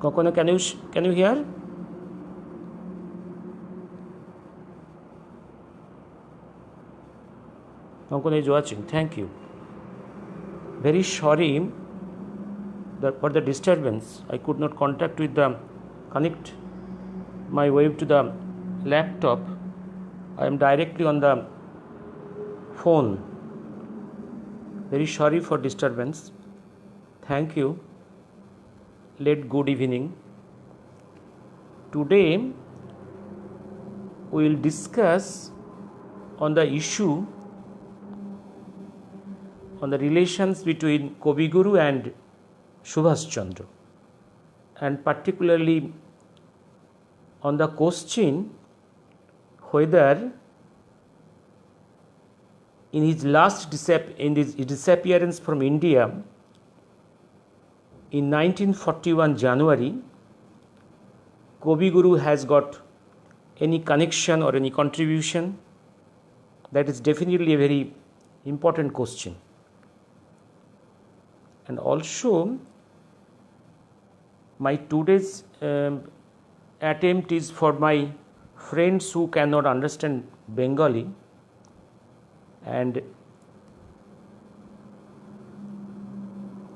Kokona, can you hear? Kokona is watching. Thank you. Very sorry for the disturbance. I could not connect my wave to the laptop. I am directly on the phone. Very sorry for disturbance. Thank you. Late good evening. Today we will discuss on the issue on the relations between Kavi Guru and Subhash Chandra, and particularly on the question whether in his disappearance from India in 1941 January, Kavi Guru has got any connection or any contribution. That is definitely a very important question. And also, my today's attempt is for my friends who cannot understand Bengali, and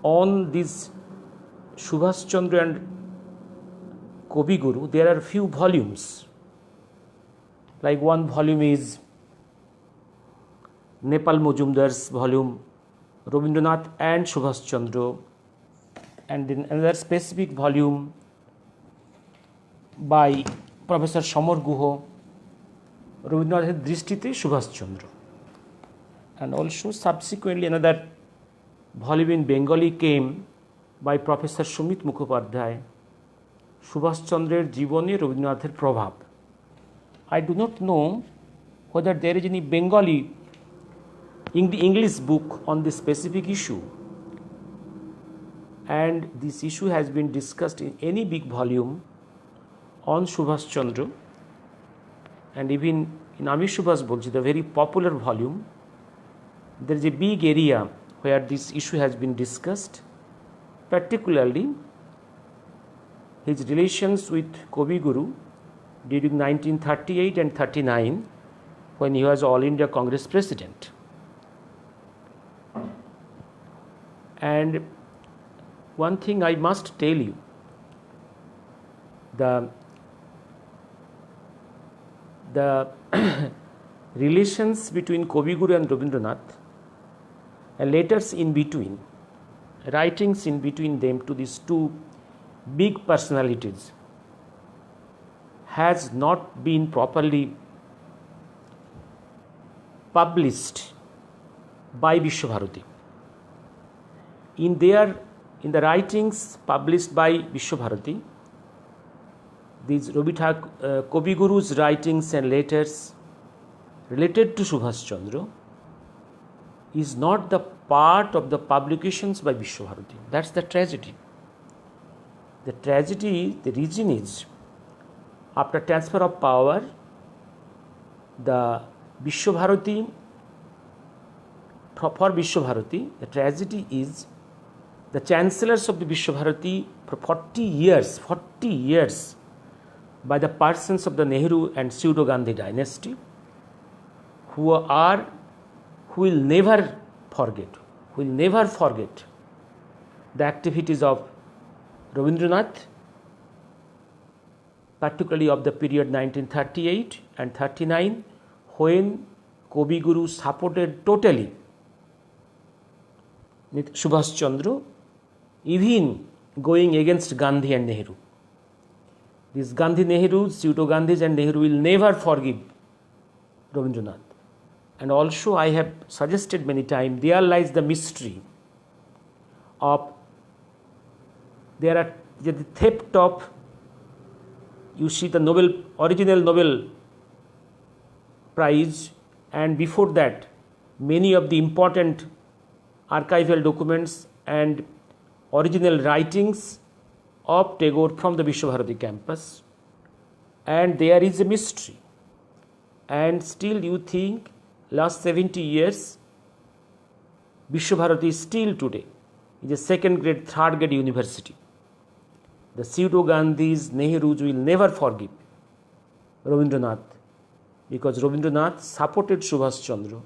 on this Subhash Chandra and Kavi Guru, there are few volumes. Like one volume is Nepal Majumdar's volume, Rabindranath and Subhash Chandra, and then another specific volume by Professor Shamar Guha, Rabindranath Drishtite Subhash Chandra, and also subsequently another volume in Bengali came by Professor Sumit Mukhopadhyay, Subhash Chandrer Jibone Rabindranathir Prabhav. I do not know whether there is any Bengali English book on this specific issue, and this issue has been discussed in any big volume on Subhash Chandra, and even in Ami Subhash Bolchi, the very popular volume, there is a big area where this issue has been discussed, particularly his relations with Kavi Guru during 1938 and 39 when he was All India Congress President. And one thing I must tell you, the relations between Kavi Guru and Rabindranath, and letters in between, writings in between them to these two big personalities, has not been properly published by Vishwabharati. In the writings published by Vishwabharati, these Kavi Guru's writings and letters related to Subhash Chandra is not the part of the publications by Vishwabharati. That's the tragedy. The reason is, after transfer of power, the Vishwabharati, the tragedy is the chancellors of the Vishwabharati for 40 years, by the persons of the Nehru and Pseudo Gandhi dynasty, who will never forget the activities of Rabindranath, particularly of the period 1938 and 39, when Kavi Guru supported totally Subhash Chandra, even going against Gandhi and Nehru. These Gandhi-Nehru, Pseudo-Gandhis and Nehru will never forgive Rabindranath. And also I have suggested many times, there lies the mystery of the theft of, you see the original Nobel Prize, and before that many of the important archival documents and original writings of Tagore from the Vishwabharati campus, and there is a mystery. And still you think last 70 years Vishwabharati still today is a second grade, third grade university. the pseudo-Gandhis, Nehrus will never forgive Rabindranath, because Rabindranath supported Subhash Chandra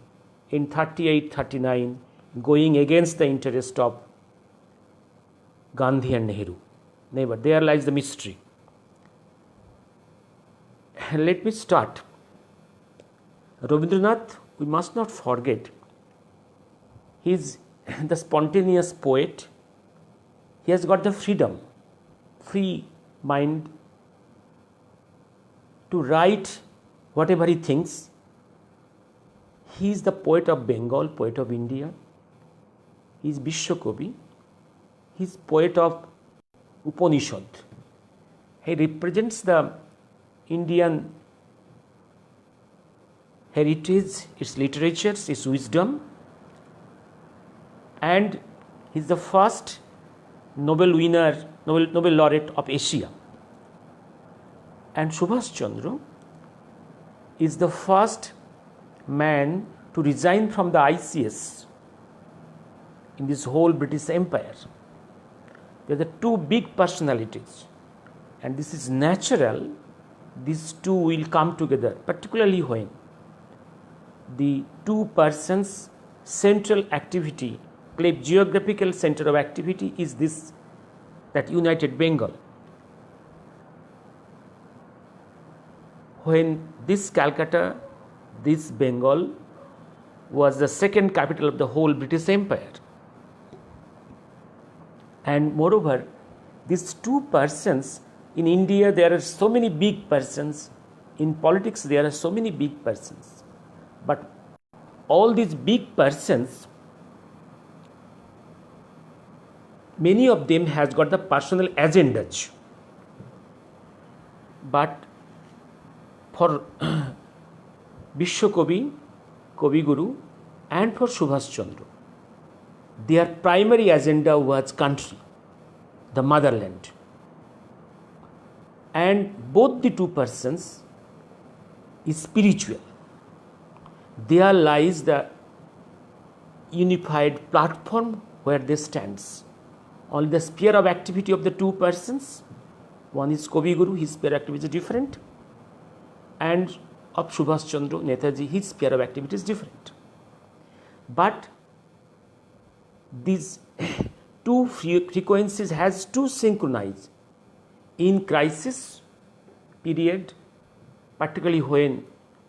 in 38-39, going against the interest of Gandhi and Nehru. Never. There lies the mystery. Let me start. Rabindranath, we must not forget, he is the spontaneous poet. He has got the freedom, free mind to write whatever he thinks. He is the poet of Bengal, poet of India. He is Vishwakobi. He is poet of Upanishad. He represents the Indian heritage, its literatures, its wisdom, and he is the first Nobel winner, Nobel laureate of Asia. And Subhash Chandra is the first man to resign from the ICS in this whole British Empire. They are the two big personalities, and this is natural. These two will come together, particularly when the two persons' central activity, geographical center of activity is this, that united Bengal. When this Calcutta, this Bengal was the second capital of the whole British Empire. And moreover, these two persons, in India there are so many big persons, in politics there are so many big persons, but all these big persons, many of them has got the personal agendas. But for Vishwakobi, Kavi Guru, and for Subhash Chandra, their primary agenda was country, the motherland. And both the two persons is spiritual. There lies the unified platform where they stand. Only the sphere of activity of the two persons, one is Kavi Guru, his sphere of activity is different, and of Subhash Chandra, Netaji, his sphere of activity is different. But these two frequencies has to synchronize in crisis period, particularly when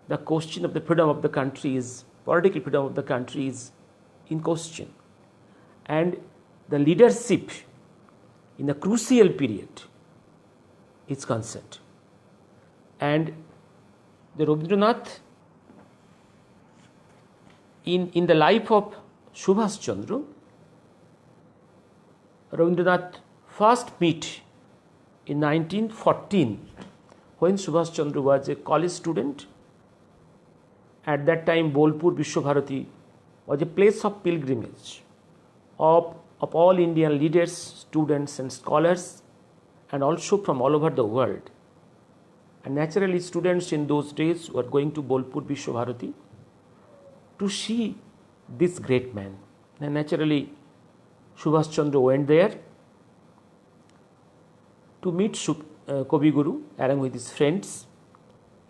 the question of the freedom of the country is, political freedom of the country is in question, and the leadership in the crucial period is concerned. And the Rabindranath, in the life of Subhash Chandra, Rabindranath first meet in 1914 when Subhash Chandra was a college student. At that time, Bolpur Vishwabharati was a place of pilgrimage of all Indian leaders, students and scholars, and also from all over the world. And naturally, students in those days were going to Bolpur Vishwabharati to see this great man. And naturally, Subhash Chandra went there to meet Kavi Guru along with his friends.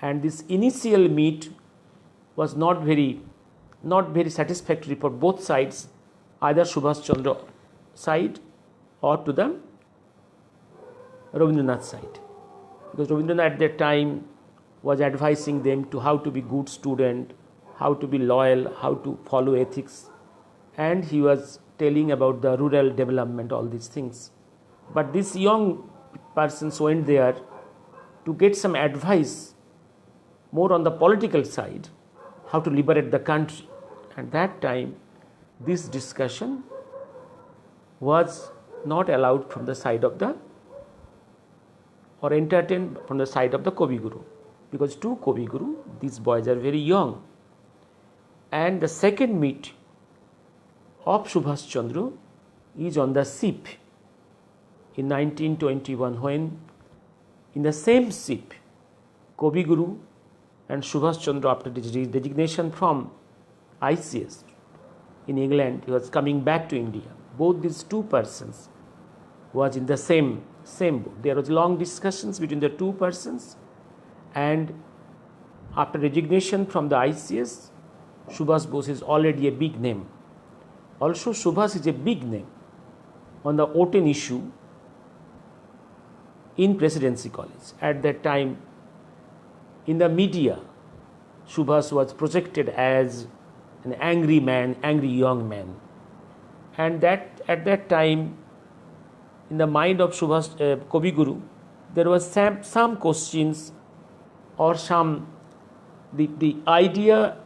And this initial meet was not very satisfactory for both sides, either Subhash Chandra side or to the Rabindranath side, because Rabindranath at that time was advising them to how to be good student, how to be loyal, how to follow ethics, and he was telling about the rural development, all these things. But these young persons went there to get some advice more on the political side, how to liberate the country. At that time, this discussion was not allowed from the side of the, or entertained from the side of the Kavi Guru, because to Kavi Guru, these boys are very young. And the second meet of Subhash Chandra is on the ship in 1921, when in the same ship, Kavi Guru and Subhash Chandra, after his resignation from ICS in England, he was coming back to India. Both these two persons was in the same same book. There was long discussions between the two persons, and after resignation from the ICS, Subhas Bose is already a big name. Also, Subhas is a big name on the Oten issue in Presidency College. At that time, in the media, Subhas was projected as an angry man, angry young man. And that at that time, in the mind of Subhas Kavi Guru, there was some questions or the idea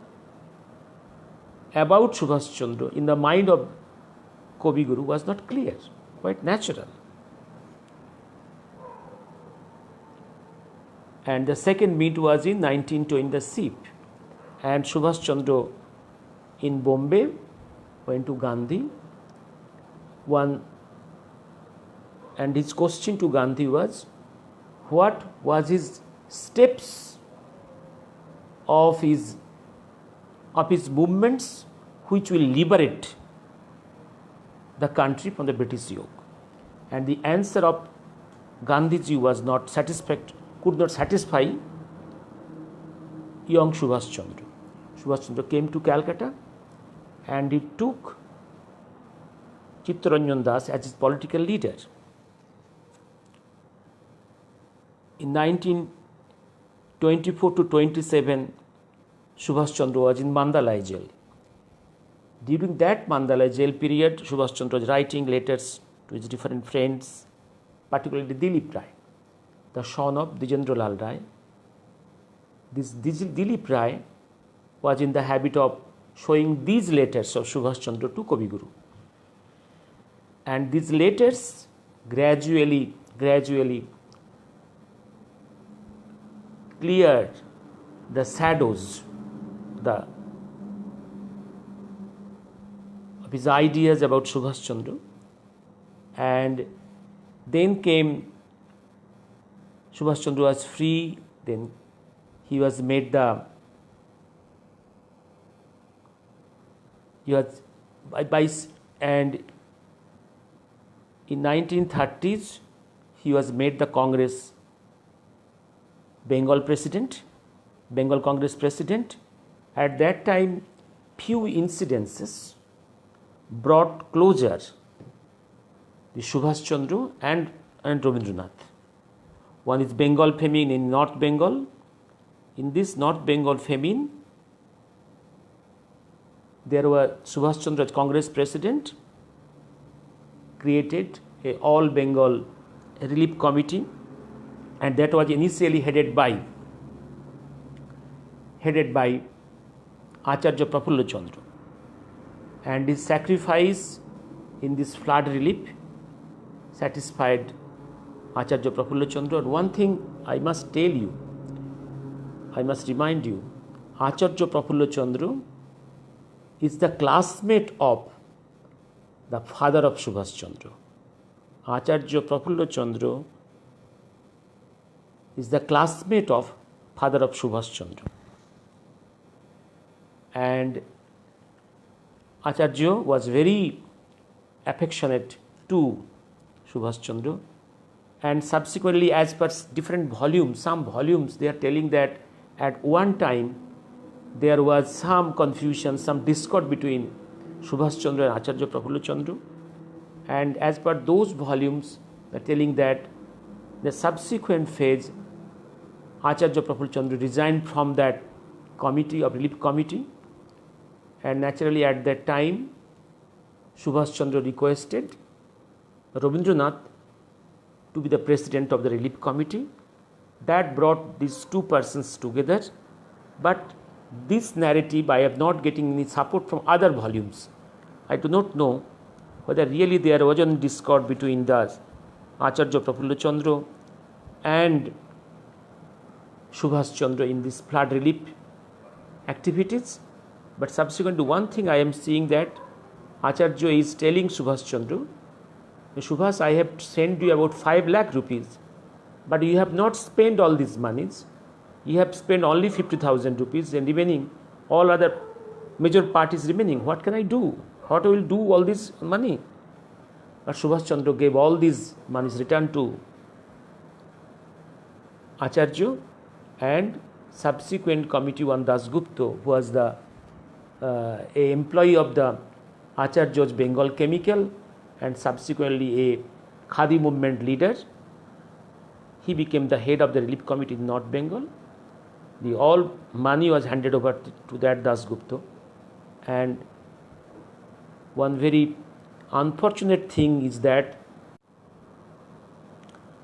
about Subhas Chandra in the mind of Kavi Guru was not clear, quite natural. And the second meet was in 1920 in the SIP, and Subhas Chandra in Bombay went to Gandhi. And his question to Gandhi was, what was his steps of his movements which will liberate the country from the British yoke? And the answer of Gandhiji was not satisfactory, could not satisfy young Subhas Chandra. Subhas Chandra came to Calcutta and he took Chittaranjan Das as his political leader. In 1924 to 27, Subhas Chandra was in Mandalay jail. During that Mandalay jail period, Subhas Chandra was writing letters to his different friends, particularly Dilip Rai, the son of Dijendra Lal Rai. This Dilip Rai was in the habit of showing these letters of Subhas Chandra to Kavi Guru. And these letters gradually cleared the shadows of his ideas about Subhas Chandra. And then came Subhas Chandra was free, then he was made and in 1930s he was made the Congress Bengal Congress president. At that time, few incidences brought closer the Subhas Chandra and Rabindranath. One is Bengal famine in North Bengal. In this North Bengal famine, there were Subhas Chandra as Congress president created a all Bengal relief committee, and that was initially headed by Acharya Prafulla Chandra. And his sacrifice in this flood relief satisfied Acharya Prafulla Chandra. And one thing I must tell you, I must remind you, Acharya Prafulla Chandra is the classmate of the father of Subhas Chandra. Acharya Prafulla Chandra is the classmate of father of Subhas Chandra. And Acharya was very affectionate to Subhas Chandra, and subsequently, as per different volumes, some volumes they are telling that at one time there was some confusion, some discord between Subhas Chandra and Acharya Prafulla Chandra, and as per those volumes they are telling that the subsequent phase Acharya Prafulla Chandra resigned from that committee of relief committee, and naturally at that time Subhas Chandra requested Rabindranath to be the president of the relief committee. That brought these two persons together, but this narrative I am not getting any support from other volumes. I do not know whether really there was a discord between the Acharya Prafulla Chandra and Subhas Chandra in this flood relief activities. But subsequent to one thing I am seeing that Acharya is telling Subhas Chandra, Subhas, I have sent you about 5 lakh rupees, but you have not spent all these monies. You have spent only 50,000 rupees, and remaining all other major parties remaining. What can I do? What I will do all this money? But Subhas Chandra gave all these monies returned to Acharya and subsequent committee one Dasgupta, who was the a employee of the Acharya's Bengal Chemical and subsequently a Khadi movement leader. He became the head of the relief committee in North Bengal. The all money was handed over to that Dasgupta, and one very unfortunate thing is that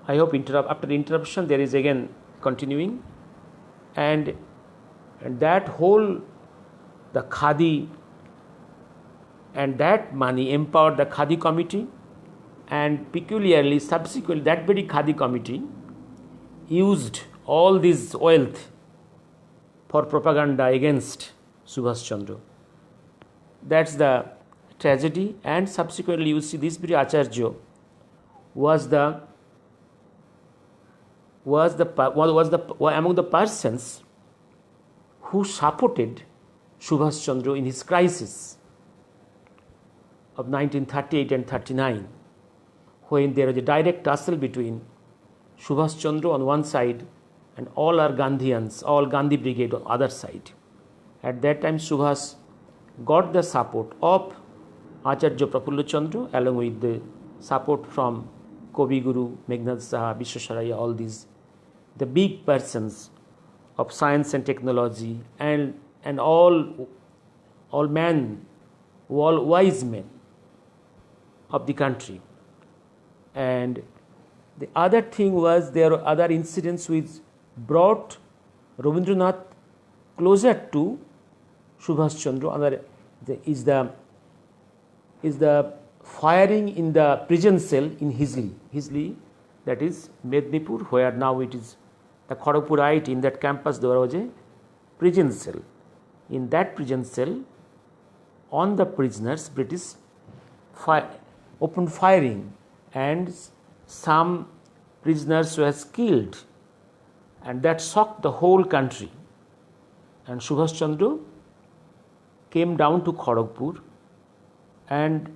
I hope after the interruption there is again continuing, and that whole the Khadi and that money empowered the Khadi committee, and peculiarly subsequently that very Khadi committee used all this wealth for propaganda against Subhash Chandra. That's the tragedy. And subsequently you see this very Acharya was among the persons who supported Subhash Chandra in his crisis of 1938 and 39, when there was a direct tussle between Subhash Chandra on one side and all our Gandhians, all Gandhi brigade on other side. At that time Subhash got the support of Acharya Prafulla Chandra along with the support from Kavi Guru, Meghnad Saha, Vishwesvaraya, all these, the big persons of science and technology, and all men, all wise men of the country. And the other thing was there were other incidents which brought Rabindranath closer to Subhash Chandra. Another is the firing in the prison cell in Hisli, that is Mednipur, where now it is the Kharagpur IIT. In that campus there was a prison cell. In that prison cell, on the prisoners, British opened firing, and some prisoners were killed, and that shocked the whole country. And Subhash Chandra came down to Kharagpur and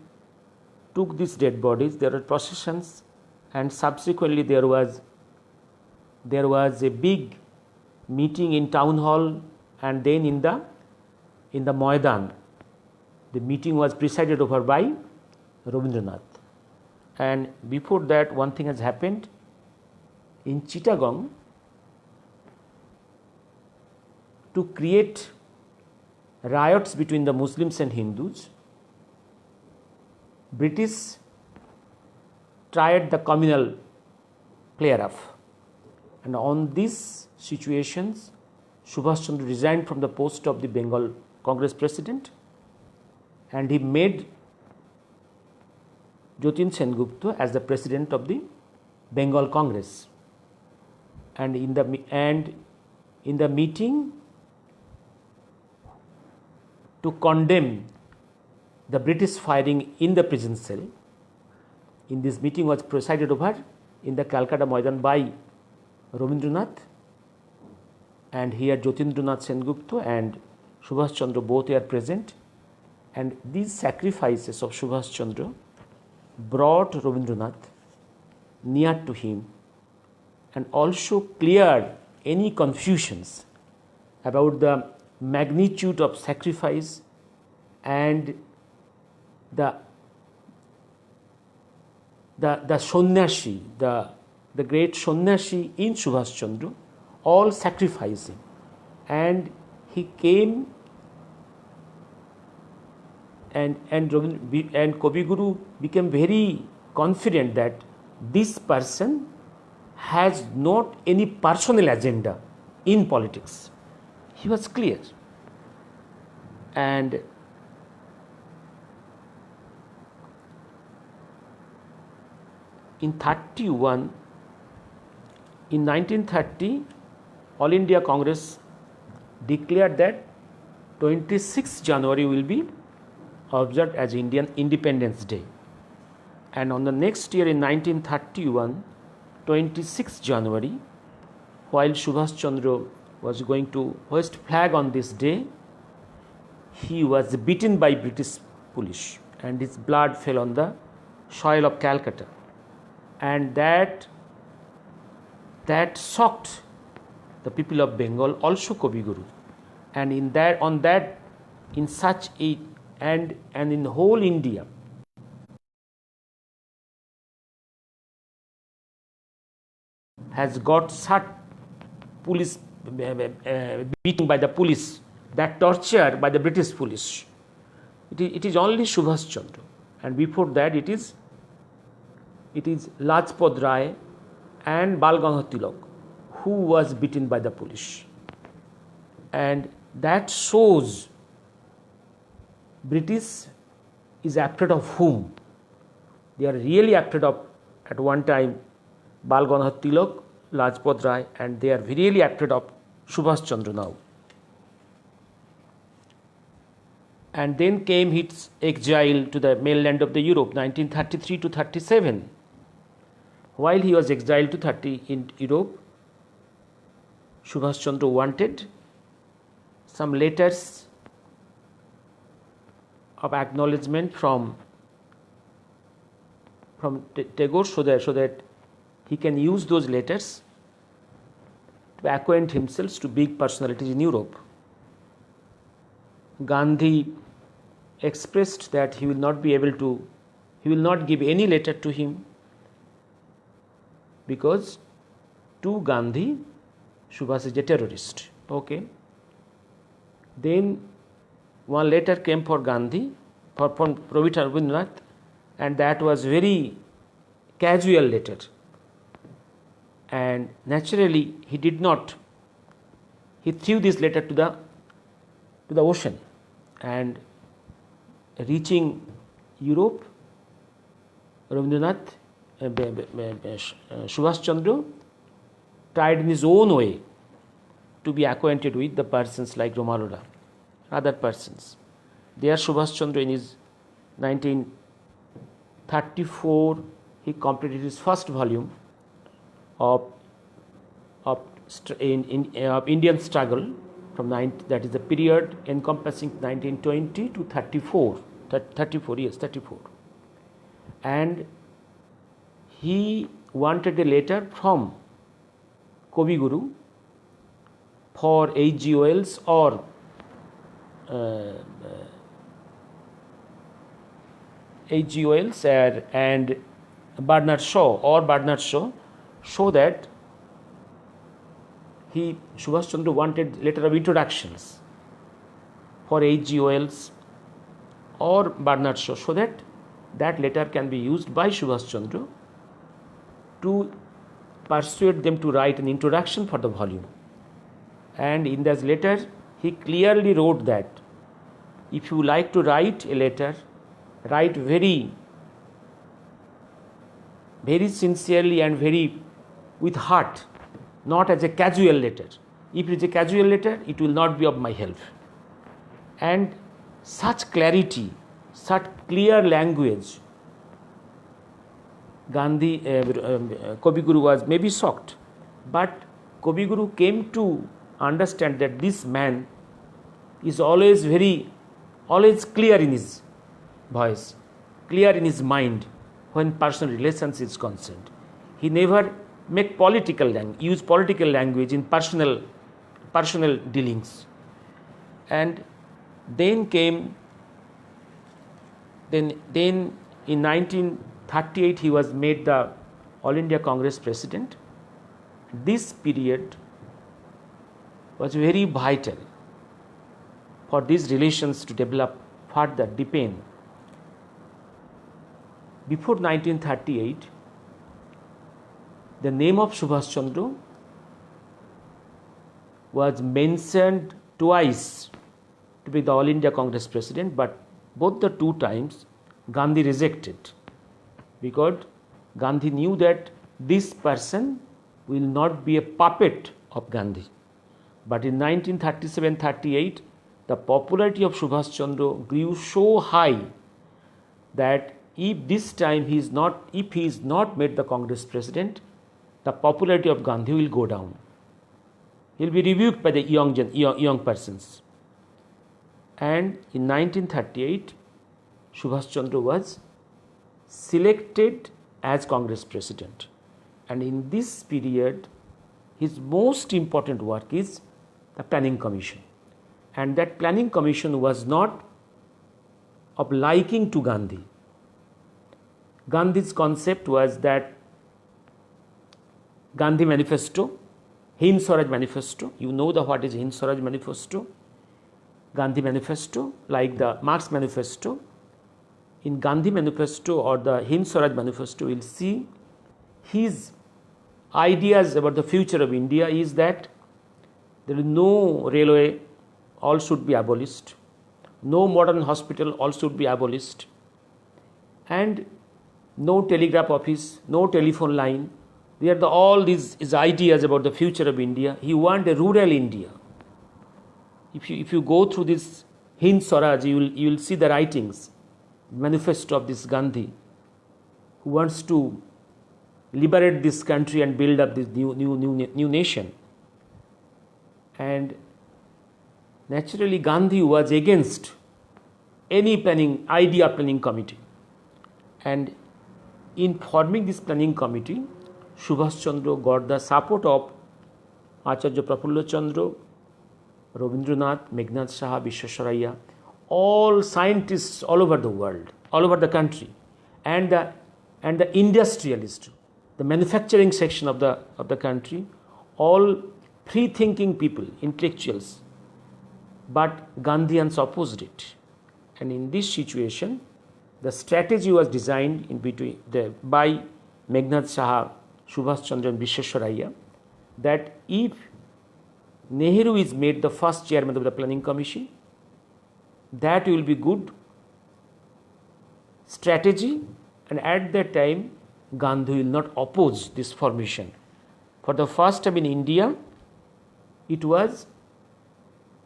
took these dead bodies. There were processions, and subsequently there was a big meeting in town hall, and then in the Maidan. The meeting was presided over by Rabindranath. And before that, one thing has happened in Chittagong to create riots between the Muslims and Hindus. British tried the communal flare-off, and on these situations, Subhash Chandra resigned from the post of the Bengal Congress president, and he made Jatin Sengupta as the president of the Bengal Congress. And in the meeting to condemn the British firing in the prison cell, in this meeting was presided over in the Calcutta Maidan by Rabindranath, and here Jatindranath Sengupta and Subhash Chandra both are present. And these sacrifices of Subhash Chandra brought Rabindranath near to him, and also cleared any confusions about the magnitude of sacrifice and the Sannyasi, the great Sannyasi in Subhash Chandra, all sacrificing. And he came, and Kavi Guru became very confident that this person has not any personal agenda in politics. He was clear. And in 1930, All India Congress declared that 26th January will be observed as Indian Independence Day. And on the next year in 1931, 26th January, while Subhash Chandra was going to hoist flag on this day, he was beaten by British police, and his blood fell on the soil of Calcutta. And that shocked the people of Bengal, also Kavi Guru. And in that, on that, in such a, and in whole India, has got such police beating by the police, that torture by the British police. It is only Subhash Chandra, and before that it is Lajpat Rai and Bal Gangadhar Tilak who was beaten by the police. And that shows British is afraid of whom? They are really afraid of, at one time, Bal Gangadhar Tilak, Lajpat Rai, and they are really afraid of Subhash Chandra now. And then came his exile to the mainland of the Europe, 1933 to 37. While he was exiled to 30 in Europe, Subhash Chandra wanted some letters of acknowledgement from Tagore, so that he can use those letters to acquaint himself to big personalities in Europe. Gandhi expressed that he will not give any letter to him, because to Gandhi, Subhash is a terrorist. Okay. Then one letter came for Gandhi, from Rabindranath Tagore, and that was very casual letter. And naturally, he threw this letter to the ocean. And reaching Europe, Rabindranath, Subhash Chandra tried in his own way to be acquainted with the persons like Romarola, other persons. There Subhash Chandra, in his 1934, he completed his first volume of Indian struggle, that is the period encompassing 1920 to 34 years. And he wanted a letter from Kavi Guru for H.G. Wells or H.G. Wells and Bernard Shaw, so that Subhash Chandra wanted letter of introductions for H.G. Wells or Bernard Shaw, so that letter can be used by Subhash Chandra to persuade them to write an introduction for the volume. And in this letter, he clearly wrote that if you like to write a letter, write very, very sincerely and very with heart, not as a casual letter. If it is a casual letter, it will not be of my help. And such clarity, such clear language, Kavi Guru was maybe shocked, but Kavi Guru came to understand that this man is always clear in his voice, clear in his mind when personal relations is concerned. He never use political language in personal dealings. And then in 1938 he was made the All India Congress President. This period was very vital for these relations to develop further, deepen. Before 1938, the name of Subhash Chandra was mentioned twice to be the All India Congress President, but both the two times Gandhi rejected, because Gandhi knew that this person will not be a puppet of Gandhi. But in 1937-38, the popularity of Subhash Chandra grew so high that if this time he is not made the Congress President, the popularity of Gandhi will go down. He will be rebuked by the young persons. And in 1938, Subhash Chandra was selected as Congress President. And in this period, his most important work is the Planning Commission. And that Planning Commission was not of liking to Gandhi. Gandhi's concept was that Gandhi Manifesto, Hind Swaraj Manifesto, you know what is Hind Swaraj Manifesto, Gandhi Manifesto, like the Marx Manifesto. In Gandhi Manifesto or the Hind Swaraj Manifesto, we will see his ideas about the future of India is that there is no railway, all should be abolished, no modern hospital, all should be abolished, and no telegraph office, no telephone line. They are all these ideas about the future of India. He wants a rural India. If you go through this Hind Swaraj, you will see the writings, manifesto of this Gandhi, who wants to liberate this country and build up this new nation. And naturally, Gandhi was against any planning committee. And in forming this planning committee, Subhash Chandra got the support of Acharya Prafulla Chandra, Rabindranath, Meghnad Saha, Visvesvaraya, all scientists all over the world, all over the country, and the industrialists, the manufacturing section of the country, all free-thinking people, intellectuals, but Gandhians opposed it. And in this situation, the strategy was designed by Meghnad Saha, Subhash Chandra and Visvesvaraya, that if Nehru is made the first chairman of the planning commission, that will be good strategy, and at that time Gandhi will not oppose this formation. For the first time in India,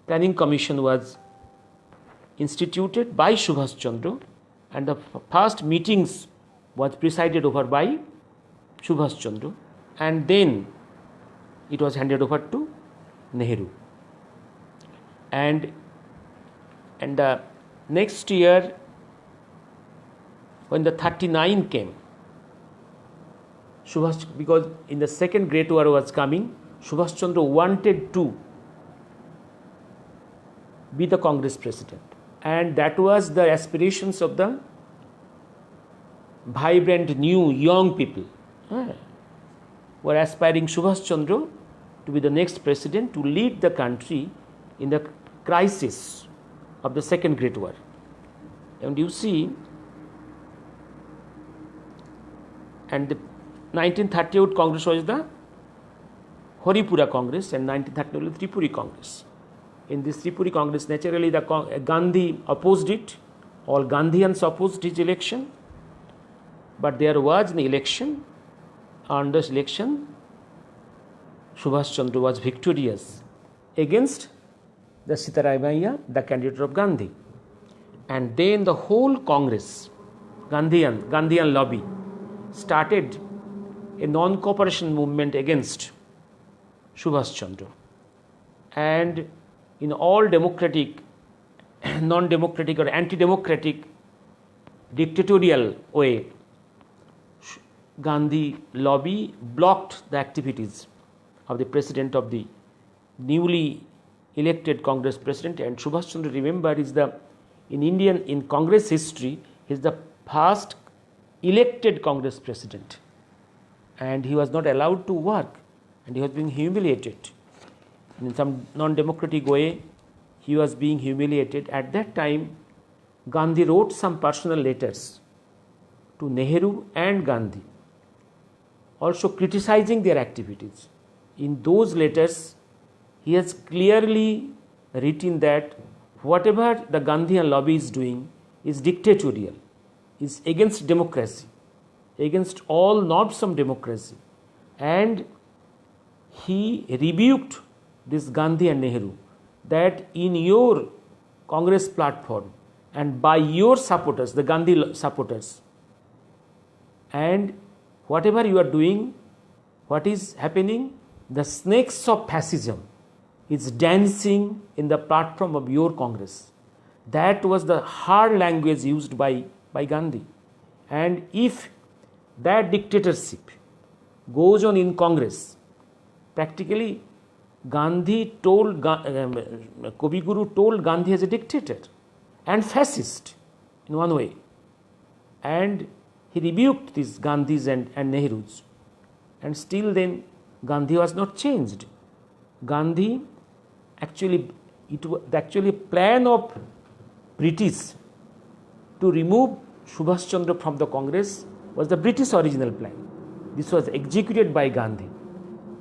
planning commission was instituted by Subhash Chandra, and the first meetings was presided over by Subhash Chandra, and then it was handed over to Nehru. And the next year, when the 39 came, because in the second Great War was coming, Subhash Chandra wanted to be the Congress president, and that was the aspirations of the vibrant new young people were aspiring Subhash Chandra to be the next president, to lead the country in the crisis of the second Great War. And you see, and the 1938 Congress was the Haripura Congress, and 1939 the Tripuri Congress. In this Tripuri Congress, naturally Gandhi opposed it, all Gandhians opposed his election, but there was an election. On this election, Subhash Chandra was victorious against the Sitaramayya, the candidate of Gandhi. And then the whole Congress, Gandhian lobby, started a non-cooperation movement against Subhash Chandra. And in all democratic, non-democratic or anti-democratic, dictatorial way, Gandhi lobby blocked the activities of the president of the newly elected Congress president. And Subhash Chandra, remember, is in Congress history, he is the first elected Congress president, and he was not allowed to work, and he was being humiliated in some non-democratic way. He was being humiliated. At that time, Gandhi wrote some personal letters to Nehru and Gandhi, also criticizing their activities. In those letters, he has clearly written that whatever the Gandhian lobby is doing is dictatorial, is against democracy, against all norms of democracy. And he rebuked this Gandhi and Nehru that in your Congress platform and by your supporters, the Gandhi supporters, and whatever you are doing, what is happening, the snakes of fascism is dancing in the platform of your Congress. That was the hard language used by Gandhi. And if that dictatorship goes on in Congress, practically Kavi Guru told Gandhi as a dictator and fascist in one way. And he rebuked these Gandhis and Nehrus. And still then Gandhi was not changed. Gandhi actually, it was actually a plan of British to remove Subhash Chandra from the Congress was the British original plan. This was executed by Gandhi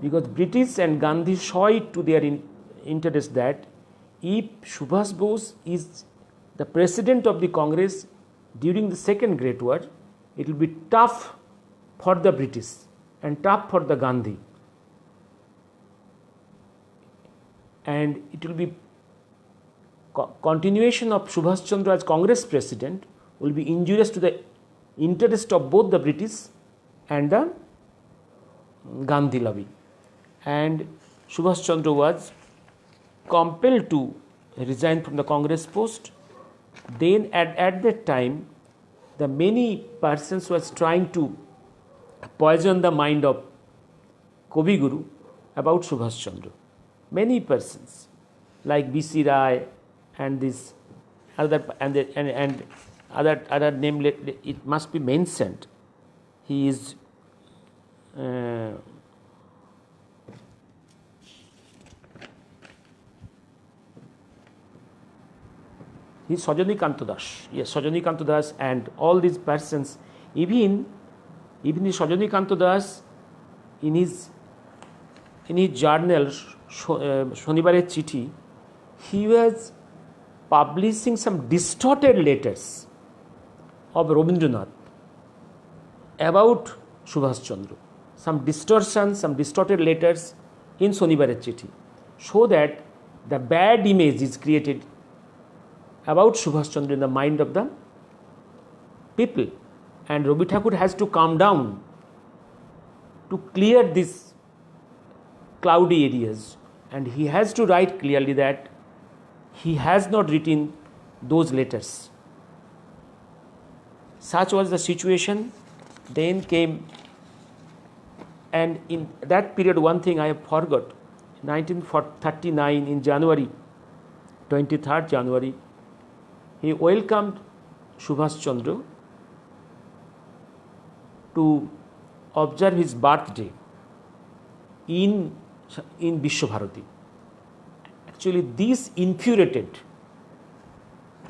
because British and Gandhi saw it to their interest that if Subhash Bose is the president of the Congress during the Second Great War, it will be tough for the British and tough for the Gandhi. And it will be continuation of Subhash Chandra as Congress president will be injurious to the interest of both the British and the Gandhi lobby. And Subhash Chandra was compelled to resign from the Congress post. Then at that time, the many persons was trying to poison the mind of Kavi Guru about Subhash Chandra. Many persons like B.C. Rai and this other and other name, it must be mentioned. He is he's Sajani Kanta Das. Yes, Sajani Kanta Das and all these persons, even Sajani Kanta Das in his journal Shonibarer Chithi, he was publishing some distorted letters of Rabindranath about Subhash Chandra. Some distortions, some distorted letters in Shonibarer Chithi, so that the bad image is created about Subhash Chandra in the mind of the people. And Ravi Thakur has to calm down to clear these cloudy areas, and he has to write clearly that he has not written those letters. Such was the situation. Then came, and in that period, one thing I have forgot, 1939 in January, 23rd January, he welcomed Subhash Chandra to observe his birthday in Vishwabharati. Actually, this infuriated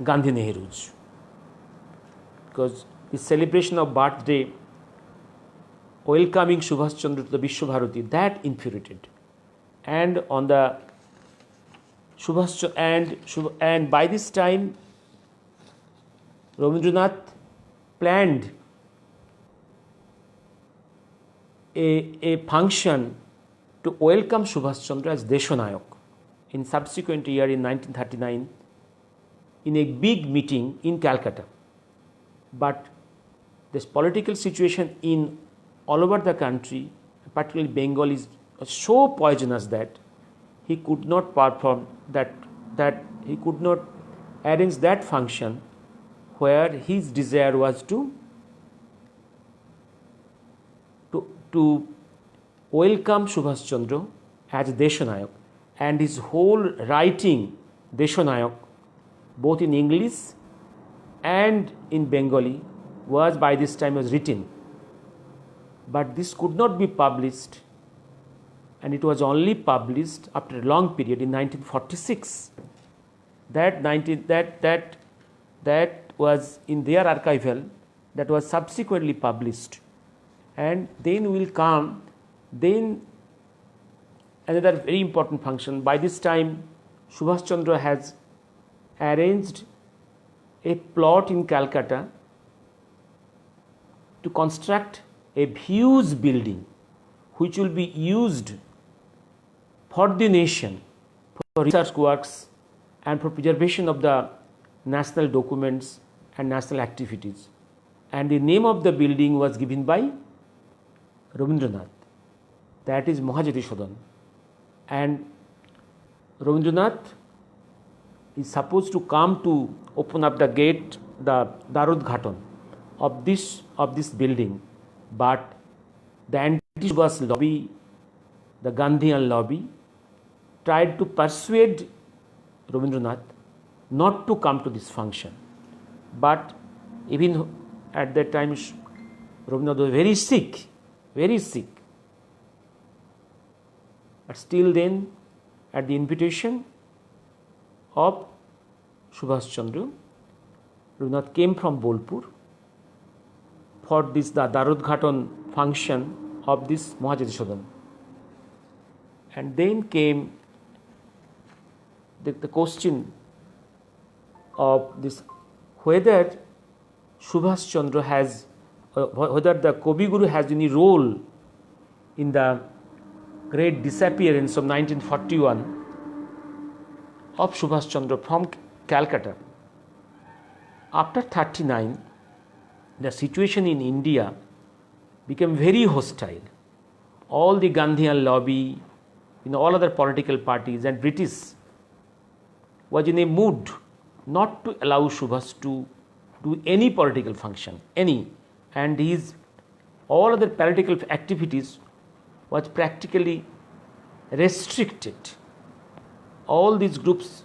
Gandhi Nehrus, because the celebration of birthday, welcoming Subhash Chandra to the Vishwabharati, that infuriated. And on the and by this time, Rabindranath planned a function to welcome Subhash Chandra as Deshanayak in subsequent year in 1939 in a big meeting in Calcutta. But this political situation in all over the country, particularly Bengal, is so poisonous that he could not perform that he could not arrange that function where his desire was to welcome Subhash Chandra as Deshanayak, and his whole writing Deshanayak, both in English and in Bengali, was by this time was written. But this could not be published, and it was only published after a long period in 1946. That was in their archival, that was subsequently published. And then will come then another very important function. By this time, Subhash Chandra has arranged a plot in Calcutta to construct a huge building which will be used for the nation, for research works and for preservation of the national documents and national activities. And the name of the building was given by Rabindranath, that is Mahajyoti Sadan. And Rabindranath is supposed to come to open up the gate, the Darodghatan of this building, but the anti-Subhash lobby the Gandhian lobby, tried to persuade Rabindranath not to come to this function. But even at that time, Rabindranath was very sick, very sick. But still then, at the invitation of Subhash Chandra, Rabindranath came from Bolpur for this the Darodghatan function of this Mahajati Sadan. And then came the question of this, whether Subhash Chandra has, whether the Kavi Guru has any role in the great disappearance of 1941 of Subhash Chandra from Calcutta. After 1939, the situation in India became very hostile. All the Gandhian lobby, all other political parties and British was in a mood not to allow Subhash to do any political function, any, and his all other political activities was practically restricted. All these groups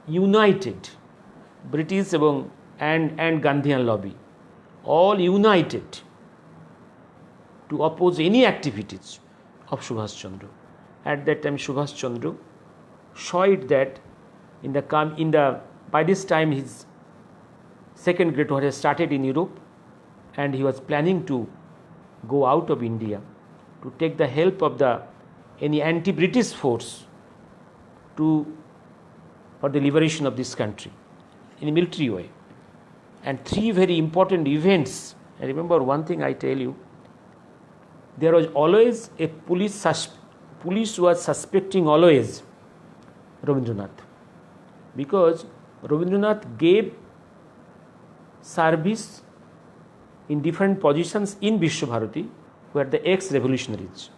united, British and Gandhian lobby, all united to oppose any activities of Subhash Chandra. At that time, Subhash Chandra saw it that by this time his second Great War had started in Europe, and he was planning to go out of India to take the help of any anti-British force for the liberation of this country in a military way. And three very important events. I remember one thing I tell you. There was always a police was suspecting always Rabindranath, because Rabindranath gave service in different positions in Vishwabharati, were the ex-revolutionaries.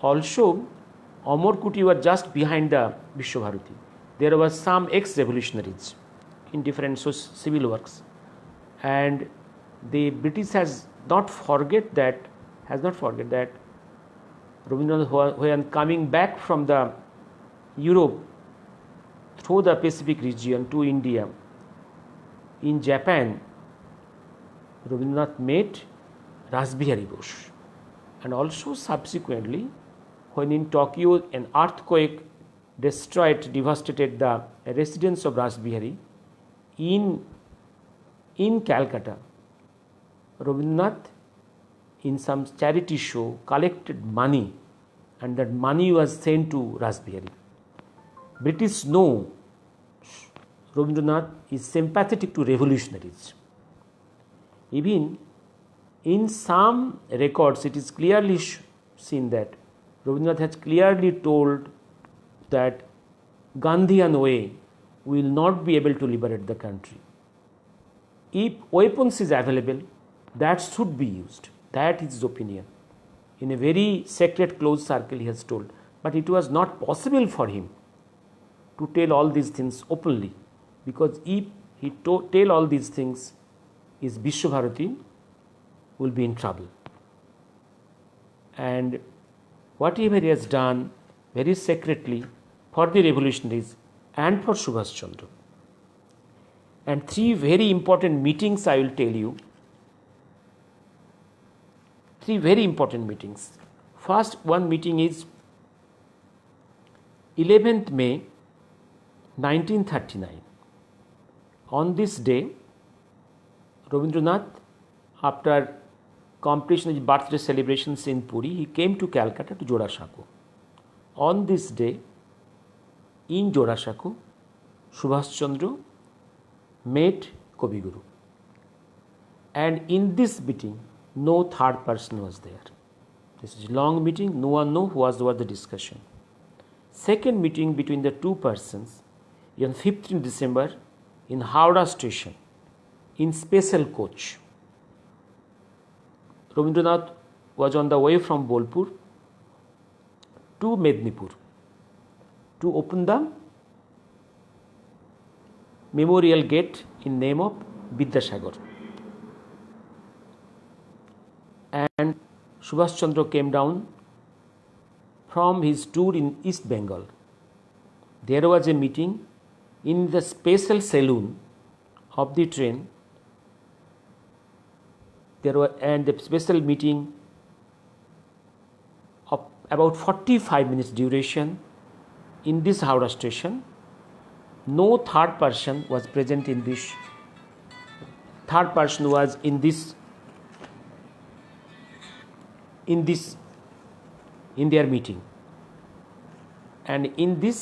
Also, Amar Kuti was just behind the Vishwabharati. There were some ex-revolutionaries in different civil works, and the British has not forget that Rabindranath, when coming back from the Europe through the Pacific region to India, in Japan, Rabindranath met Rasbihari Bose, and also subsequently, when in Tokyo an earthquake devastated the residence of Rasbihari, in Calcutta, Rabindranath in some charity show collected money, and that money was sent to Rasbihari. British know Rabindranath is sympathetic to revolutionaries. Even in some records, it is clearly seen that Rabindranath has clearly told that Gandhian way will not be able to liberate the country. If weapons is available, that should be used. That is his opinion. In a very secret closed circle he has told. But it was not possible for him to tell all these things openly, because if he tell all these things, his Vishwabharati will be in trouble. And whatever he has done very secretly for the revolutionaries and for Subhash Chandra. And three very important meetings I will tell you. Three very important meetings. First one meeting is 11th May 1939. On this day, Rabindranath, after completion of his birthday celebrations in Puri, he came to Calcutta to Jorasanko. On this day, in Jorasanko, Subhash Chandra met Kavi Guru. And in this meeting, no third person was there. This is a long meeting, no one knows what was the discussion. Second meeting between the two persons on 15 December in Howrah station in special coach. Rabindranath was on the way from Bolpur to Mednipur to open the memorial gate in name of Vidyasagar. And Subhash Chandra came down from his tour in East Bengal. There was a meeting in the special saloon of the train. And the special meeting of about 45 minutes duration in this Howrah station. No third person was present in this. Third person was in their meeting, and in the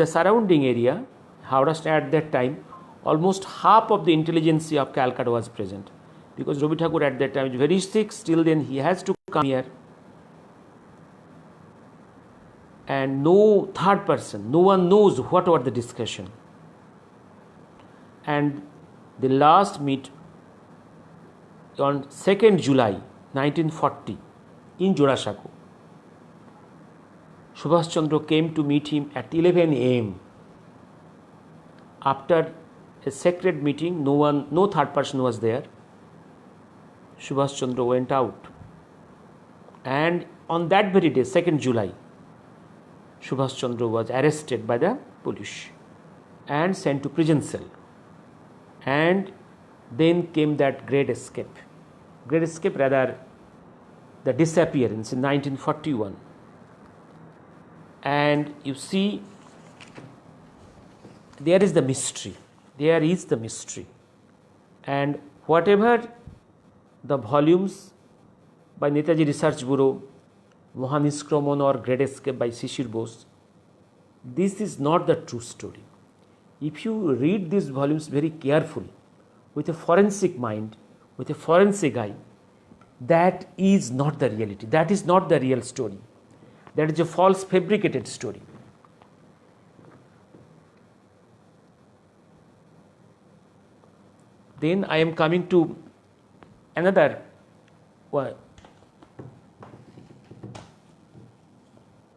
surrounding area, Howrah at that time, almost half of the intelligentsia of Calcutta was present, because Ravi Thakur at that time is very sick. Still, then he has to come here, and no third person, no one knows what was the discussion. And the last meet on 2nd July 1940 in Jorasanko. Subhash Chandra came to meet him at 11 a.m. After a sacred meeting, no third person was there. Subhash Chandra went out, and on that very day, 2nd July, Subhash Chandra was arrested by the police and sent to prison cell. And then came that great escape, rather the disappearance in 1941. And you see, there is the mystery. And whatever the volumes by Netaji Research Bureau, Mohaniskraman or Great Escape by Shishir Bose, this is not the true story. If you read these volumes very carefully, with a forensic mind, with a forensic eye, that is not the reality. That is not the real story. That is a false, fabricated story. Then I am coming to another one.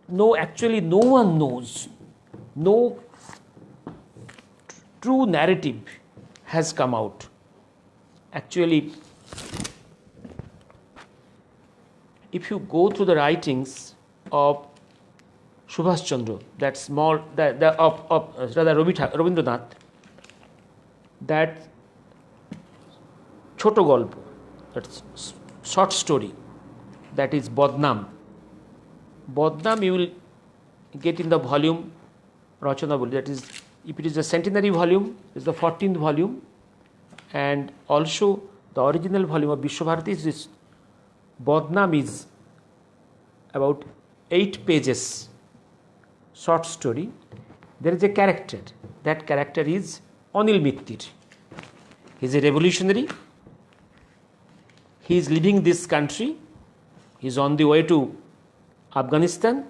No, actually, no one knows. No true narrative has come out. Actually, if you go through the writings of Subhash Chandra, that small, rather Rabindranath, that Choto Golpo, that short story, that is Badnaam. Badnaam you will get in the volume Rachanavali, that is, if it is a centenary volume, it is the 14th volume, and also the original volume of Vishwabharati is Badnaam is about 8 pages short story. There is a character. That character is Anil Mittir. He is a revolutionary. He is leaving this country. He is on the way to Afghanistan,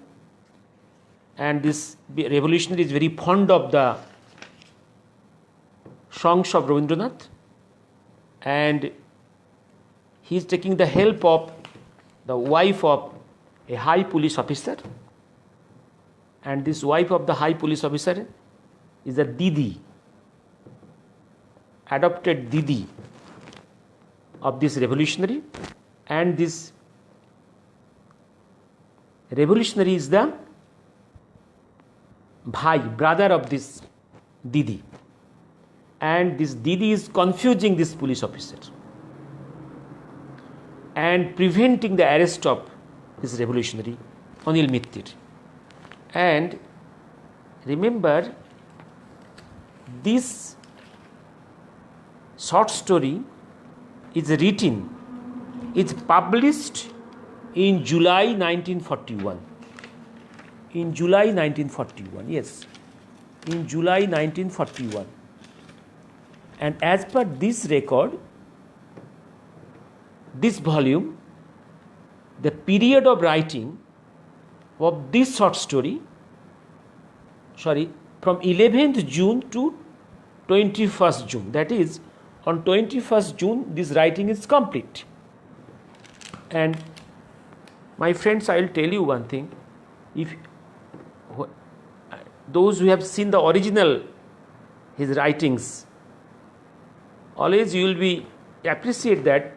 and this revolutionary is very fond of the songs of Rabindranath, and he is taking the help of the wife of a high police officer, and this wife of the high police officer is a Didi, adopted Didi of this revolutionary, and this revolutionary is the brother of this Didi, and this Didi is confusing this police officer and preventing the arrest of this revolutionary Anil Mittir. And remember, this short story is written, is published in July 1941. In July 1941, yes. In July 1941. And as per this record, this volume, the period of writing of this short story, from 11th June to 21st June. That is, on 21st June, this writing is complete. And my friends, I will tell you one thing. If those who have seen the original, his writings, always you will be appreciate that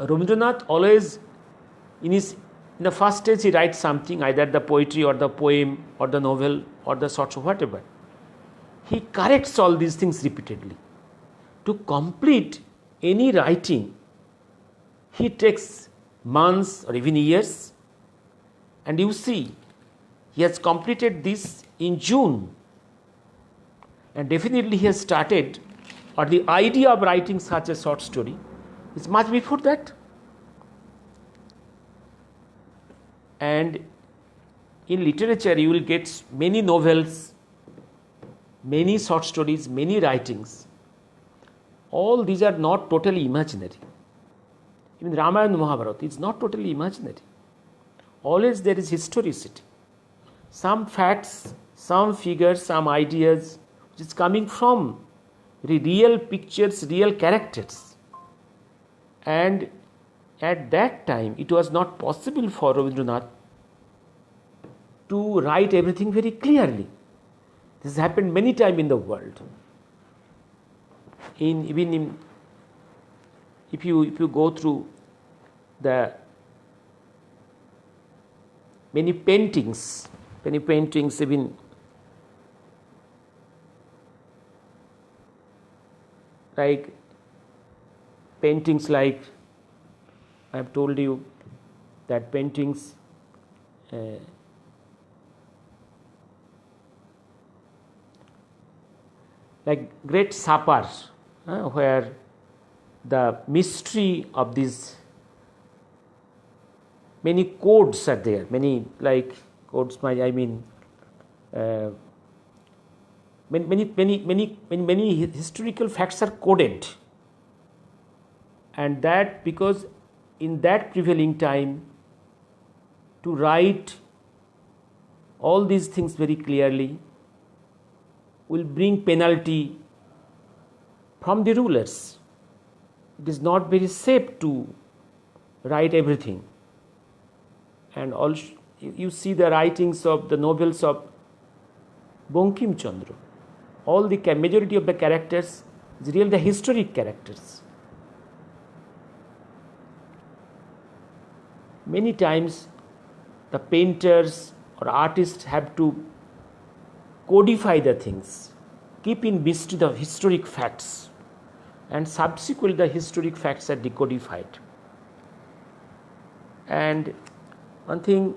Rabindranath always, in the first stage, he writes something, either the poetry or the poem or the novel or the sorts of whatever. He corrects all these things repeatedly. To complete any writing, he takes months or even years. And you see, he has completed this in June. And definitely he has started, or the idea of writing such a short story is much before that. And in literature, you will get many novels, many short stories, many writings. All these are not totally imaginary. Even Ramayana and Mahabharata is not totally imaginary. Always there is historicity. Some facts, some figures, some ideas, which is coming from real pictures, real characters. And at that time, it was not possible for Rabindranath to write everything very clearly. This has happened many times in the world. If you go through the many paintings, even like paintings like I have told you that paintings like Great Supper, where the mystery of these many codes are there, many like codes. Many historical facts are coded, and that because in that prevailing time, to write all these things very clearly will bring penalty from the rulers. It is not very safe to write everything. And also, you see the writings of the novels of Bankim Chandra. All the majority of the characters is really the historic characters. Many times, the painters or artists have to codify the things, keep in mystery the historic facts, and subsequently the historic facts are decodified. And one thing,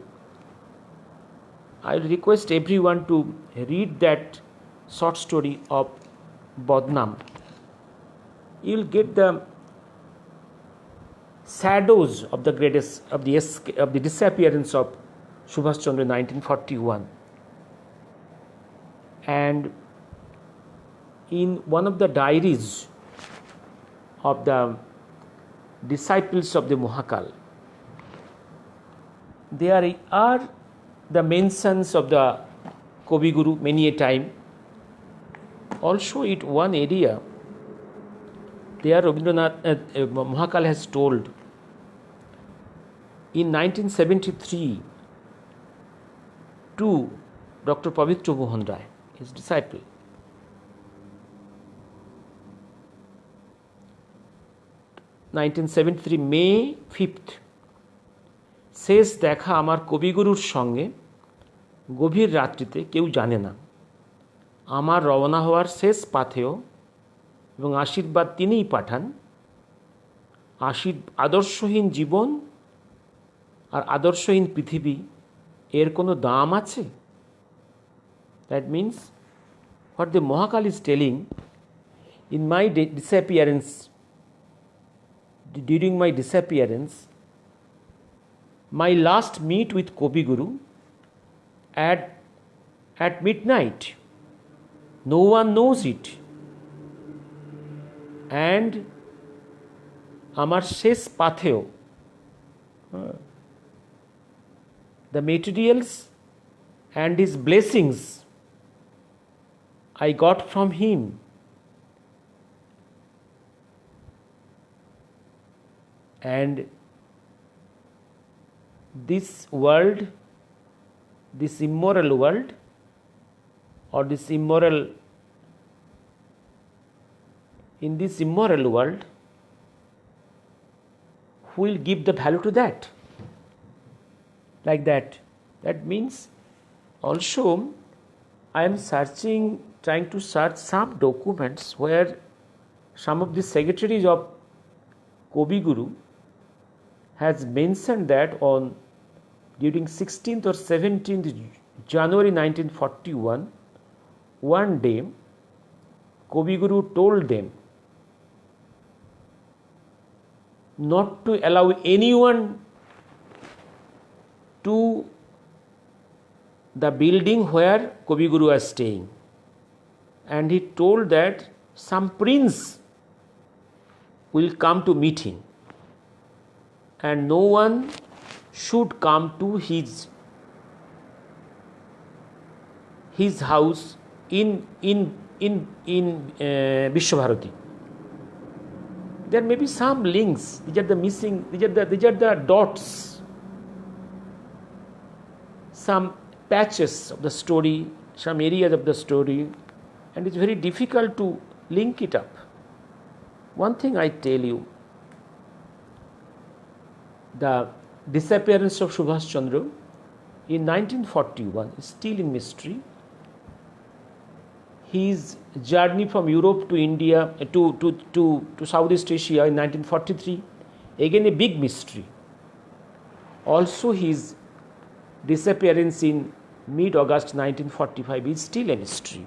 I will request everyone to read that short story of Badnaam. You will get the shadows of the disappearance of Subhash Chandra in 1941. And in one of the diaries of the disciples of the Mahakal, there are the mentions of the Kavi Guru many a time. Also, in one area, there Mahakal has told in 1973 to Dr. Pavitra Mohan Rai, his disciple, May 5th, শেষ দেখা আমার কবিগুরুর সঙ্গে গভীর রাত্রিতে কেউ জানে না। আমার রওনা হওয়ার শেষ পাথেয় এবং আশীর্বাদ তিনিই পাঠান। আদর্শহীন জীবন আর আদর্শহীন পৃথিবী, এর কোনো দাম আছে? That means what the Mahakal is telling, in my disappearance, during my disappearance, my last meet with Kavi Guru at midnight, no one knows it, and আমার শেষ পাথেয়, the materials and his blessings I got from him. And this world, this immoral world, or in this immoral world, who will give the value to that? Like that. That means also I am trying to search some documents where some of the secretaries of Kobi Guru has mentioned that during 16th or 17th January 1941, one day Kobi Guru told them not to allow anyone to the building where Kobi Guru was staying, and he told that some prince will come to meet him and no one should come to his house in Vishwabharati. There may be some links. These are the dots, some patches of the story, some areas of the story, and it's very difficult to link it up. One thing I tell you, the disappearance of Subhash Chandra in 1941 is still in mystery. His journey from Europe to India to Southeast Asia in 1943, again a big mystery. Also his disappearance in mid-August 1945 is still a mystery.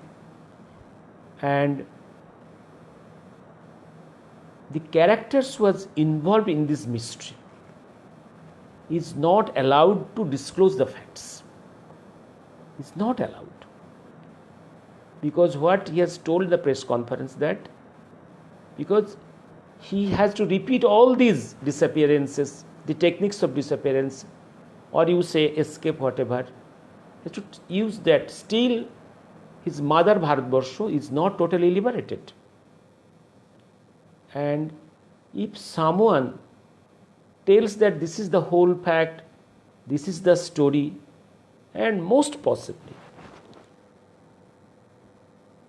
And the characters who was involved in this mystery is not allowed to disclose the facts. It's not allowed. Because what he has told in the press conference, that because he has to repeat all these disappearances, the techniques of disappearance, or you say escape, whatever, he has to use that. Still, his mother Bharatvarsha is not totally liberated. And if someone tells that this is the whole fact, this is the story, and most possibly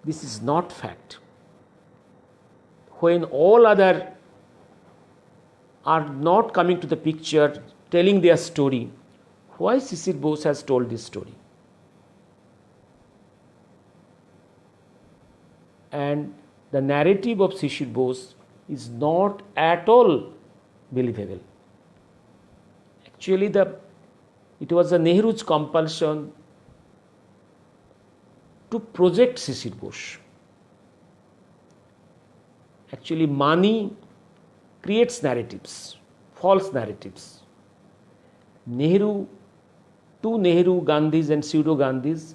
this is not fact, when all other are not coming to the picture telling their story, why Shishir Bose has told this story? And the narrative of Shishir Bose is not at all believable. Actually, it was a Nehru's compulsion to project Shishir Bose. Actually, money creates narratives, false narratives. Nehru, Gandhis and pseudo Gandhis,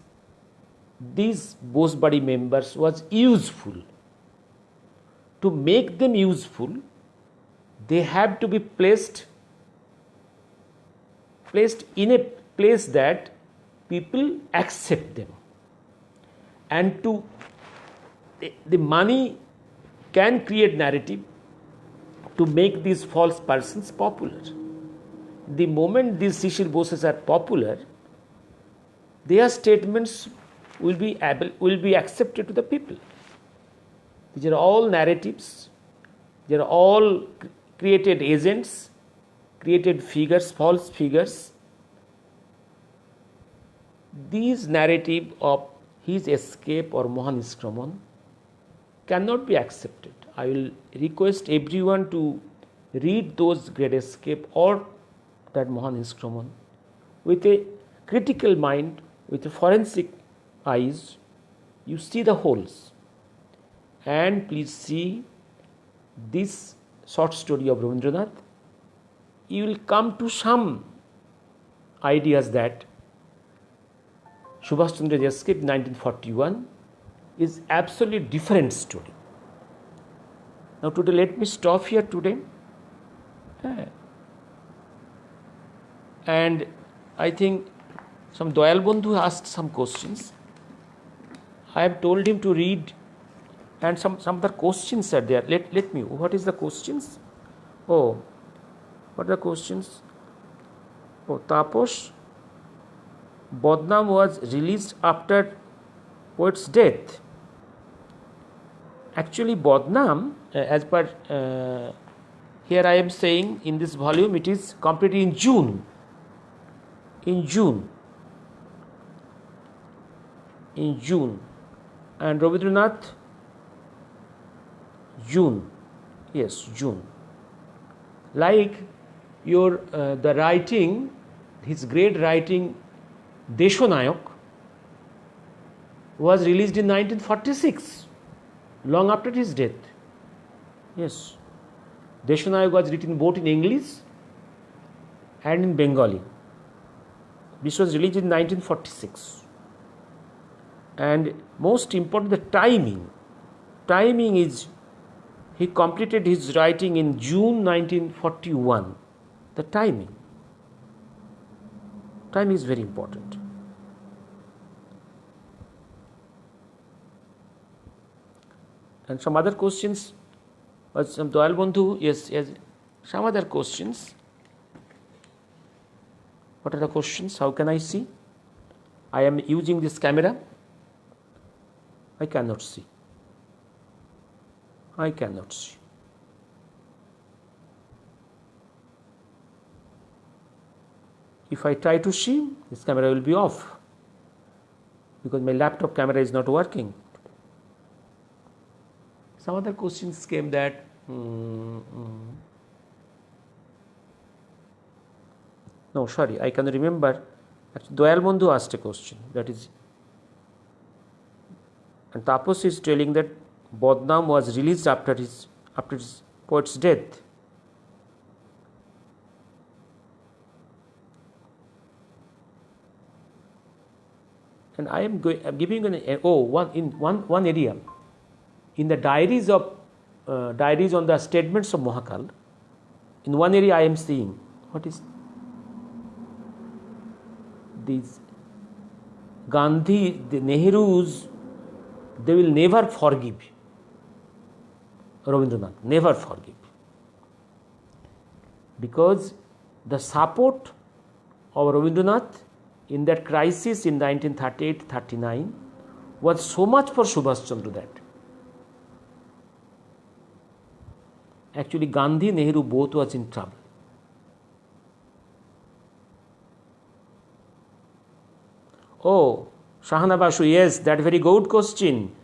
these Bose body members was useful. To make them useful, they have to be placed in a place that people accept them. And the money can create narrative to make these false persons popular. The moment these Shishir Boses are popular, their statements will be accepted to the people. These are all narratives. They are all created agents, created figures, false figures. These narrative of his escape or Mohan Niskraman cannot be accepted. I will request everyone to read those Great Escape or that Mohan Niskraman with a critical mind, with a forensic eyes. You see the holes, and please see this short story of Rabindranath. You will come to some ideas that Subhash Chandra's escape in 1941 is absolutely different story. Now today, let me stop here today. And I think some Doyal Bandhu asked some questions. I have told him to read, and some other questions are there. Let me. What is the questions? Oh, what are the questions? Oh, Taposh, Badnaam was released after poet's death. Actually, Badnaam, as per Here I am saying in this volume it is completed in June. In June. And Rabindranath, June. Yes, June. Like your the writing, his great writing Deshonayak was released in 1946, long after his death. Yes. Deshonayak was written both in English and in Bengali. This was released in 1946. And most important, the timing. Timing is, he completed his writing in June 1941. The timing. Timing is very important. And some other questions. Some Doyal Bandhu, yes, some other questions. What are the questions? How can I see? I am using this camera. I cannot see. If I try to see, this camera will be off because my laptop camera is not working. Some other questions came that no, sorry, I can remember. Actually, Doyal Bandhu asked a question. That is, and Tapas is telling that Badnaam was released after his poet's death. And I am giving one area in the diaries on the statements of Mahakal. In one area I am seeing what is these Gandhi, the Nehrus, they will never forgive Rabindranath, never forgive, because the support of Rabindranath in that crisis in 1938-39 was so much for Subhash Chandra that actually Gandhi, Nehru both was in trouble. Oh, Shahana Basu, yes, that very good question.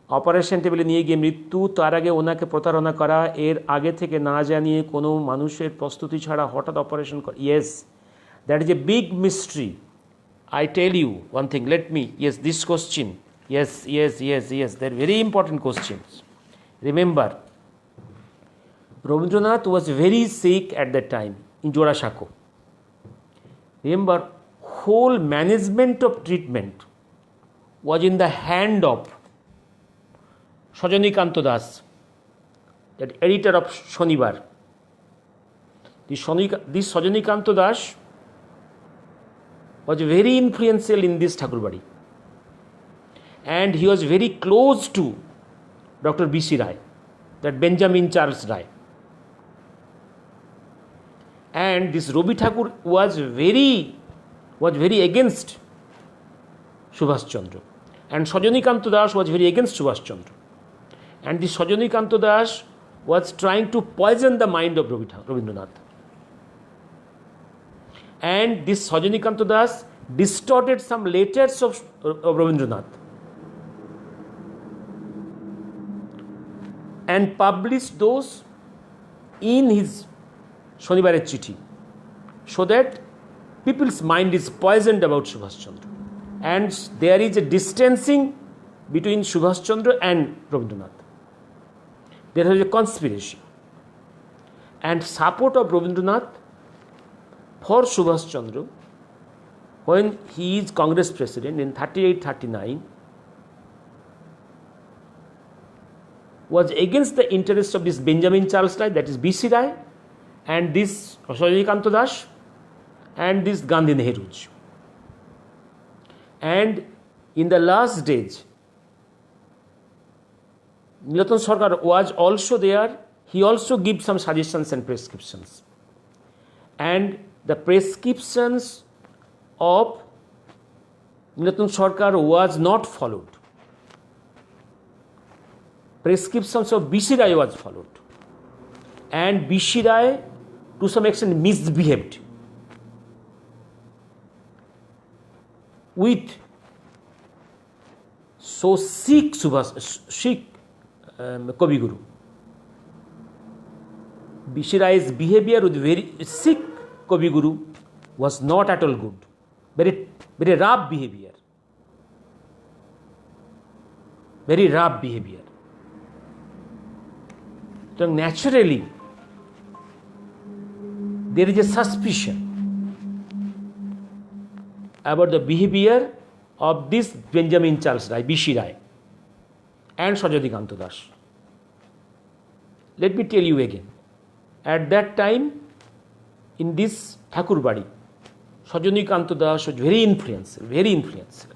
Operation টেবিলে নিয়ে গিয়ে মৃত্যু, তার আগে ওনাকে প্রতারণা করা, এর আগে থেকে না জানিয়ে কোনো মানুষের প্রস্তুতি ছাড়া হঠাৎ অপারেশন করা। Yes, that is a big mystery. I tell you one thing, yes, this question, yes, they're very important questions. Remember, Rabindranath was very sick at that time in Jorashako. Remember, whole management of treatment was in the hand of Sajanikanta Das, that editor of Shonibar. This Sajanikanta Das was very influential in this Thakurbadi, and he was very close to Dr. B.C. Rai, that Benjamin Charles Rai. And this Rabi Thakur was very against Subhash Chandra, and Sajanikanta Das was very against Subhash Chandra, and this Sajanikanta Das was trying to poison the mind of Rabindranath. And this Sajanikanta Das distorted some letters of Rabindranath and published those in his Shonibarer Chithi, so that people's mind is poisoned about Subhash Chandra, and there is a distancing between Subhash Chandra and Rabindranath. There was a conspiracy, and support of Rabindranath for Subhash Chandra when he is Congress president in 38-39 was against the interest of this Benjamin Charles Rai, that is B.C. Rai, and this Sajanikanta Das, and this Gandhi Nehruj. And in the last days, Nilothan Sarkar was also there. He also gives some suggestions and prescriptions. And the prescriptions of Nilothan Sarkar was not followed. Prescriptions of B.C. Rai was followed. and B.C. Rai to some extent misbehaved with Sikh Kavi Guru. B.C. Rai's behavior with Sikh Kavi Guru was not at all good. Very rough behavior. Very rough behavior. So naturally, there is a suspicion about the behavior of this Benjamin Charles Rai, B.C. Rai, and Sajadi Kanto Das. Let me tell you again. At that time, in this Thakurbadi, Sajani Kanto Das was very influential, very influential.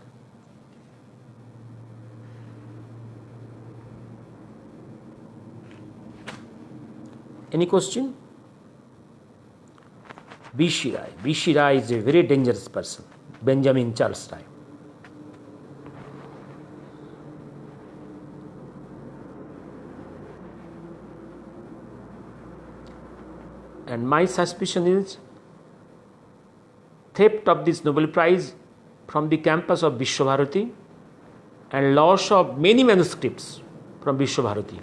Any question? B.C. Rai. B.C. Rai is a very dangerous person. Benjamin Charles Rai. And my suspicion is theft of this Nobel Prize from the campus of Vishwabharati and loss of many manuscripts from Vishwabharati.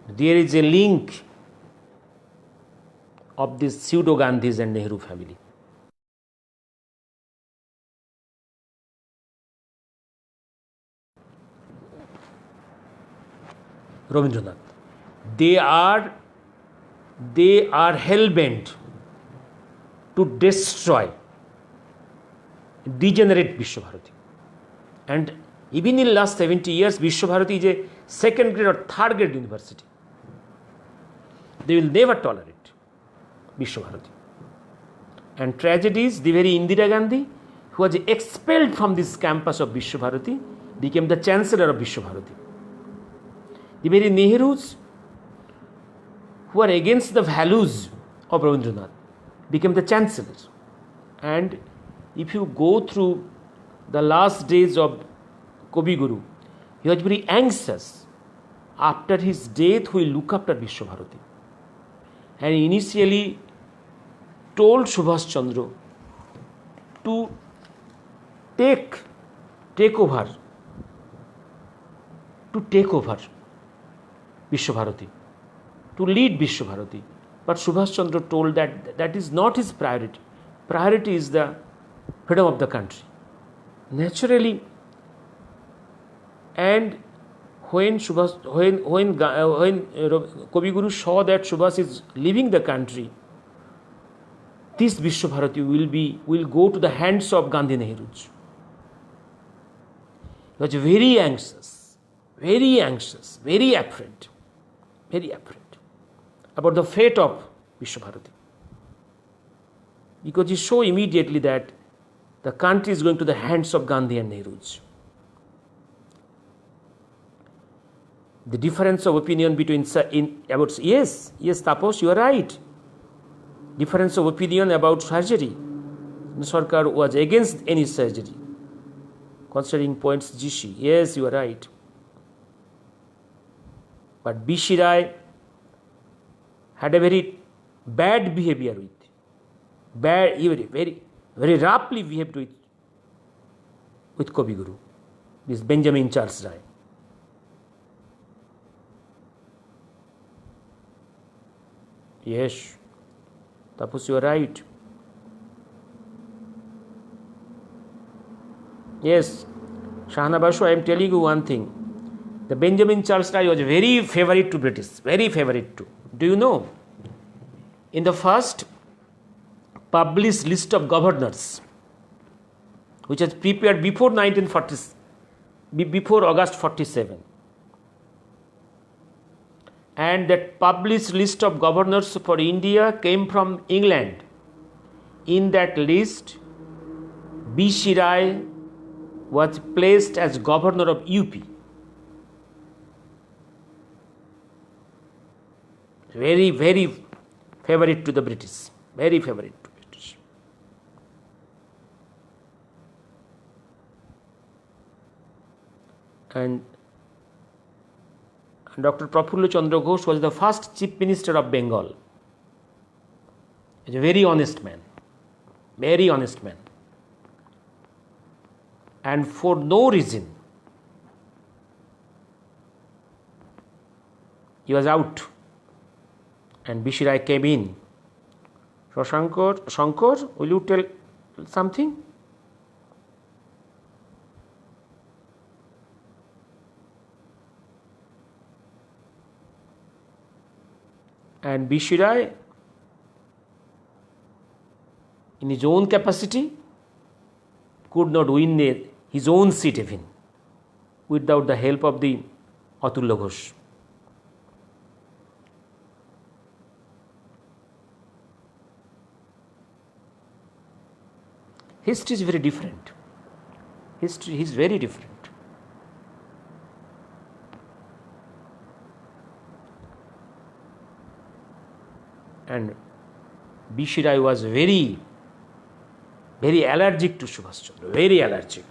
There is a link of these pseudo Gandhis and Nehru family. Rabindranath. They are hell-bent to destroy, degenerate Vishwabharati. And even in the last 70 years, Vishwabharati is a second grade or third grade university. They will never tolerate Vishwabharati. And tragedies, the very Indira Gandhi, who was expelled from this campus of Vishwabharati, became the chancellor of Vishwabharati. The very Nehrus, who are against the values of Rabindranath, became the chancellors. And if you go through the last days of Kavi Guru, he was very anxious. After his death, he will look after Vishwabharati. And initially told Subhash Chandra to take over Vishwabharati, to lead Vishwabharati. But Subhash Chandra told that is not his priority. Priority is the freedom of the country. Naturally, and when Kavi Guru saw that Subhash is leaving the country, this Vishwabharati will go to the hands of Gandhi Nehrus. He was very anxious, very afraid about the fate of Vishwabharati. Because he saw immediately that the country is going to the hands of Gandhi and Nehrus. The difference of opinion yes, Tapas, you are right. Difference of opinion about surgery. Sarkar was against any surgery, considering points GC. Yes, you are right. But B.C. Rai had a very bad behavior very roughly behaved with Kavi Guru, this Benjamin Charles Rai. Yes, Tapus, you are right. Yes, Shahana Basu, I am telling you one thing. The Benjamin Charles Rai was very favorite to British, very favorite to. Do you know? In the first published list of governors, which was prepared before August 47, and that published list of governors for India came from England. In that list, B.C. Rai was placed as governor of UP. Very favorite to the British. Very favorite to British. And Dr. Prafulla Chandra Ghosh was the first Chief Minister of Bengal. He's a very honest man, very honest man. And for no reason, he was out, and B.C. Rai came in. So Shankar, will you tell something? And B.C. Rai, in his own capacity, could not win his own seat even without the help of the Atulya Ghosh. History is very different. History is very different. And B.C. Rai was very allergic to Subhash Chandra, very allergic.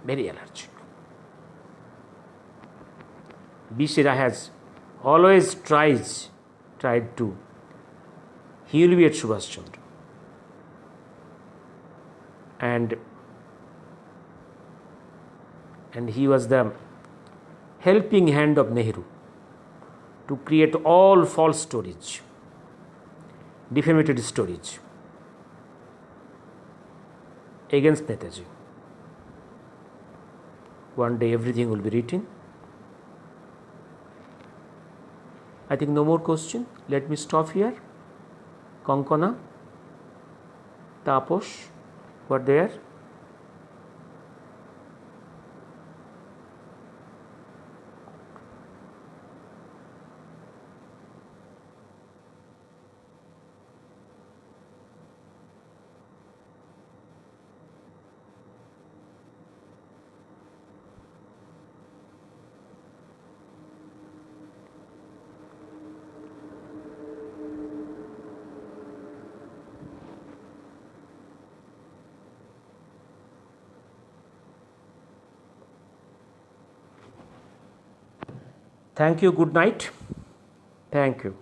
Very allergic. B.C. Rai has always tried to humiliate Subhash Chandra. And he was the helping hand of Nehru to create all false stories, defamatory stories against Netaji. One day everything will be written. I think no more question. Let me stop here. Konkona, Taposh, were there? Thank you. Good night. Thank you.